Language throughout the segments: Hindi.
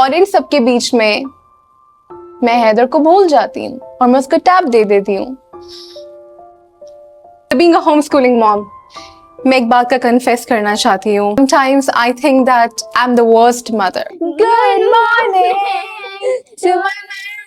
और इन सबके बीच में मैं हैदर को भूल जाती हूँ और मैं उसको टैब दे देती हूँ। Being a homeschooling mom, मैं एक बात का कन्फेस करना चाहती हूँ। Sometimes I think that I'm the worst mother. Good morning to my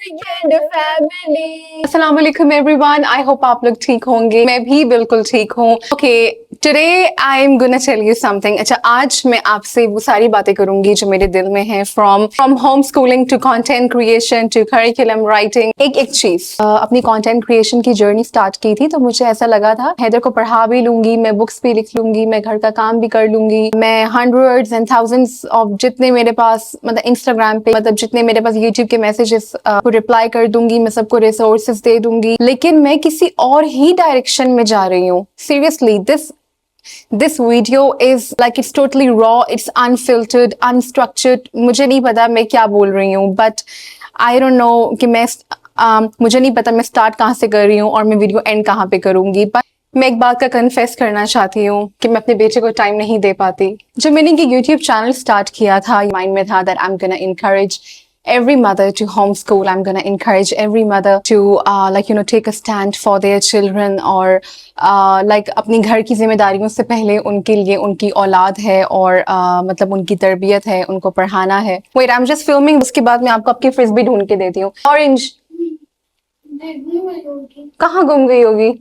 American family. अस्सलाम वालेकुम everyone. I hope आप लोग ठीक होंगे। मैं भी बिल्कुल ठीक हूँ। Okay, today I'm gonna tell you something. अच्छा, आज मैं आपसे वो सारी बातें करूंगी जो मेरे दिल में है, from homeschooling to content creation to curriculum writing. एक चीज अपनी content creation की जर्नी स्टार्ट की थी तो मुझे ऐसा लगा था हैदर को पढ़ा भी लूंगी, मैं बुक्स भी लिख लूंगी, मैं घर का काम भी कर लूंगी, मैं hundreds and thousands of जितने मेरे पास मतलब इंस्टाग्राम पे मतलब जितने मेरे पास यूट्यूब के मैसेजेस को रिप्लाई कर दूंगी, मैं सबको रिसोर्सेज दे दूंगी। लेकिन मैं किसी और ही डायरेक्शन में जा रही हूँ। Seriously this video is like it's totally raw, it's unfiltered, unstructured. मुझे नहीं पता मैं क्या बोल रही हूँ, but I don't know कि मैं मुझे नहीं पता मैं स्टार्ट कहाँ से कर रही हूँ और मैं वीडियो एंड कहाँ पे करूंगी। but मैं एक बात का कन्फेस करना चाहती हूँ कि मैं अपने बेटे को टाइम नहीं दे पाती। जब मैंने ये यूट्यूब चैनल स्टार्ट किया था, माइंड में था that I'm gonna encourage every mother to homeschool. I'm gonna encourage every mother to take a stand for their children और अपनी घर की जिम्मेदारियों से पहले उनके लिए उनकी औलाद है और मतलब उनकी तरबियत है, उनको पढ़ाना है। Wait, I'm just filming. उसके बाद मैं आपको आपकी फ्रिस्बी ढूंढ के देती हूँ। ऑरेंज कहाँ गुम गई होगी?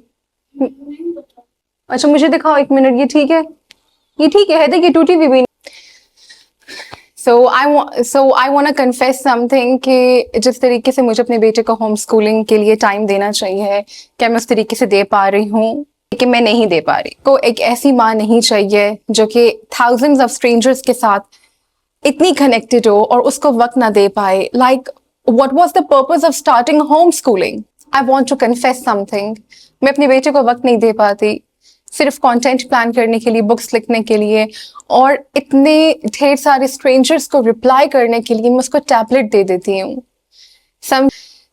अच्छा मुझे दिखाओ एक मिनट। ये ठीक है? ये ठीक है? देखिए टूटी भी So I want to confess something कि जिस तरीके से मुझे अपने बेटे को होम स्कूलिंग के लिए टाइम देना चाहिए, क्या मैं उस तरीके से दे पा रही हूँ कि मैं नहीं दे पा रही। को एक ऐसी माँ नहीं चाहिए जो कि thousands of strangers के साथ इतनी कनेक्टेड हो और उसको वक्त ना दे पाए। Like what was the purpose of starting homeschooling? I want to confess something. मैं अपने बेटे को वक्त नहीं दे पाती, सिर्फ कंटेंट प्लान करने के लिए, बुक्स लिखने के लिए और इतने ढेर सारे स्ट्रेंजर्स को रिप्लाई करने के लिए मैं उसको टैबलेट दे देती हूँ।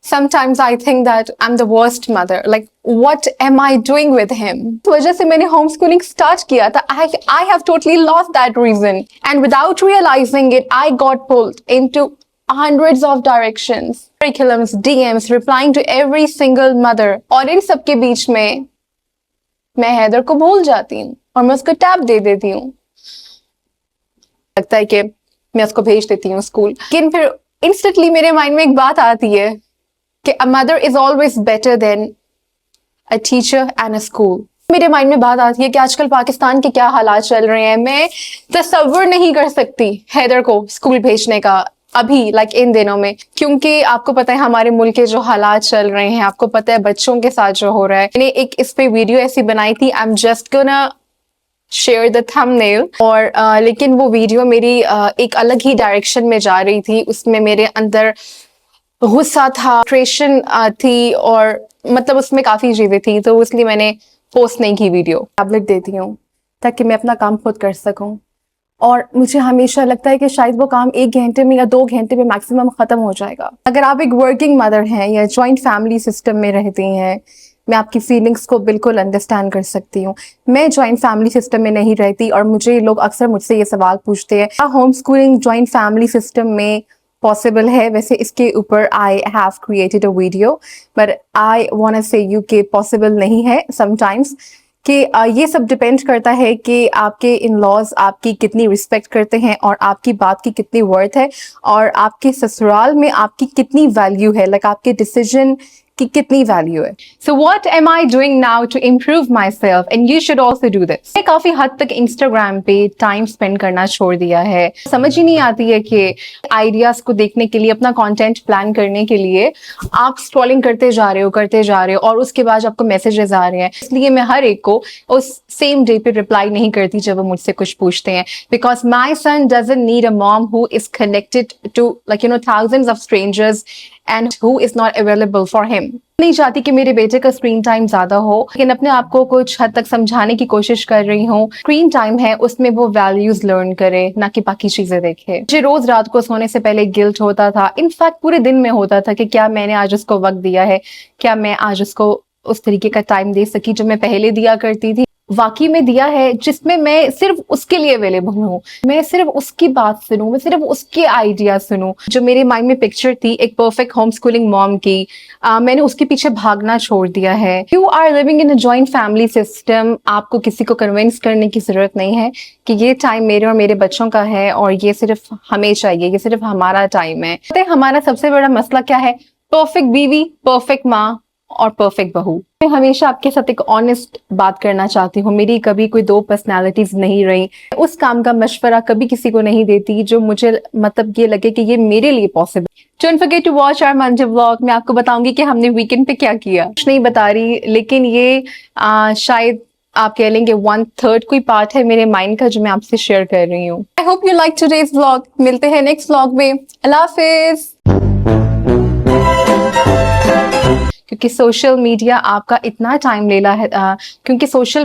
Sometimes I think that I'm the worst mother. Like, what am I doing with him? इस वजह से मैंने होम स्कूलिंग स्टार्ट किया था। I have totally lost that reason. And without realizing it, I got pulled into hundreds of directions. Curriculums, DMs, replying to every single mother. और इन सबके बीच में मैं हैदर को भूल जाती हूँ और मैं उसको टैब दे देती हूँ। लगता है कि मैं उसको भेज देती हूँ स्कूल, लेकिन फिर इंस्टेंटली मेरे माइंड में एक बात आती है कि a mother is always better than a teacher and a school. मेरे माइंड में बात आती है कि आजकल पाकिस्तान के क्या हालात चल रहे हैं। मैं तसव्वुर नहीं कर सकती हैदर को स्कूल भेजने का अभी इन दिनों में, क्योंकि आपको पता है हमारे मुल्क के जो हालात चल रहे हैं, आपको पता है बच्चों के साथ जो हो रहा है। मैंने एक इस पे वीडियो ऐसी बनाई थी, I am just gonna share the thumbnail और लेकिन वो वीडियो मेरी एक अलग ही डायरेक्शन में जा रही थी। उसमें मेरे अंदर गुस्सा था, फ्रस्ट्रेशन थी और मतलब उसमें काफी चीजें थी, तो इसलिए मैंने पोस्ट नहीं की वीडियो। टैबलेट देती हूँ ताकि मैं अपना काम खुद कर सकूं और मुझे हमेशा लगता है कि शायद वो काम 1 घंटे में या 2 घंटे में मैक्सिमम खत्म हो जाएगा। अगर आप एक वर्किंग मदर हैं या जॉइंट फैमिली सिस्टम में रहती हैं, मैं आपकी फीलिंग्स को बिल्कुल अंडरस्टैंड कर सकती हूँ। मैं जॉइंट फैमिली सिस्टम में नहीं रहती और मुझे लोग अक्सर मुझसे ये सवाल पूछते हैं, क्या home schooling joint family system में पॉसिबल है? वैसे इसके ऊपर I have created a video, but I want to say you के पॉसिबल नहीं है समटाइम्स कि ये सब डिपेंड करता है कि आपके इन लॉज आपकी कितनी रिस्पेक्ट करते हैं और आपकी बात की कितनी वर्थ है और आपके ससुराल में आपकी कितनी वैल्यू है, आपके डिसीजन की कितनी वैल्यू है। So what am I doing now to improve myself and you should also do this. मैं काफी हद तक इंस्टाग्राम पे टाइम स्पेंड करना छोड़ दिया है। समझ ही नहीं आती है कि आइडियाज को देखने के लिए, अपना कंटेंट प्लान करने के लिए आप स्क्रॉलिंग करते जा रहे हो और उसके बाद आपको मैसेजेस आ रहे हैं। इसलिए मैं हर एक को उस सेम डे पे रिप्लाई नहीं करती जब वो मुझसे कुछ पूछते हैं, because my son doesn't need a mom who is connected to thousands of strangers and who is not available for him. नहीं चाहती कि मेरे बेटे का स्क्रीन टाइम ज्यादा हो, लेकिन अपने आप को कुछ हद तक समझाने की कोशिश कर रही हूँ। स्क्रीन टाइम है उसमें वो वैल्यूज लर्न करे, ना कि बाकी चीजें देखे। मुझे रोज रात को सोने से पहले गिल्ट होता था, इनफैक्ट पूरे दिन में होता था कि क्या मैंने आज उसको वक्त दिया है, क्या मैं आज उसको उस तरीके का टाइम दे सकी जो मैं पहले दिया करती थी। वाकई में दिया है जिसमें मैं सिर्फ उसके लिए अवेलेबल हूँ, मैं सिर्फ उसकी बात सुनूं, मैं सिर्फ उसके आइडिया सुनूं। जो मेरे माइंड में पिक्चर थी एक परफेक्ट होम स्कूलिंग मॉम की, मैंने उसके पीछे भागना छोड़ दिया है। You are living in a joint family system, आपको किसी को कन्विंस करने की जरूरत नहीं है कि ये टाइम मेरे और मेरे बच्चों का है और ये सिर्फ हमें चाहिए, ये सिर्फ हमारा टाइम है। तो हमारा सबसे बड़ा मसला क्या है? परफेक्ट बीवी, परफेक्ट माँ और परफेक्ट बहू। मैं हमेशा आपके साथ एक ऑनेस्ट बात करना चाहती हूँ, मेरी कभी कोई दो पर्सनालिटीज नहीं रही। उस काम का मशवरा कभी किसी को नहीं देती जो मुझे मतलब ये लगे कि ये मेरे लिए possible. Don't forget to watch our Monday vlog. मैं आपको बताऊंगी कि हमने वीकेंड पे क्या किया। कुछ नहीं बता रही, लेकिन ये शायद आप कह लेंगे 1/3 कोई पार्ट है मेरे माइंड का जो मैं आपसे शेयर कर रही हूँ। I hope you like today's vlog. मिलते हैं नेक्स्ट व्लॉग में। अल्लाह हाफिज। क्योंकि सोशल मीडिया आपका इतना टाइम ले रहा है, क्योंकि सोशल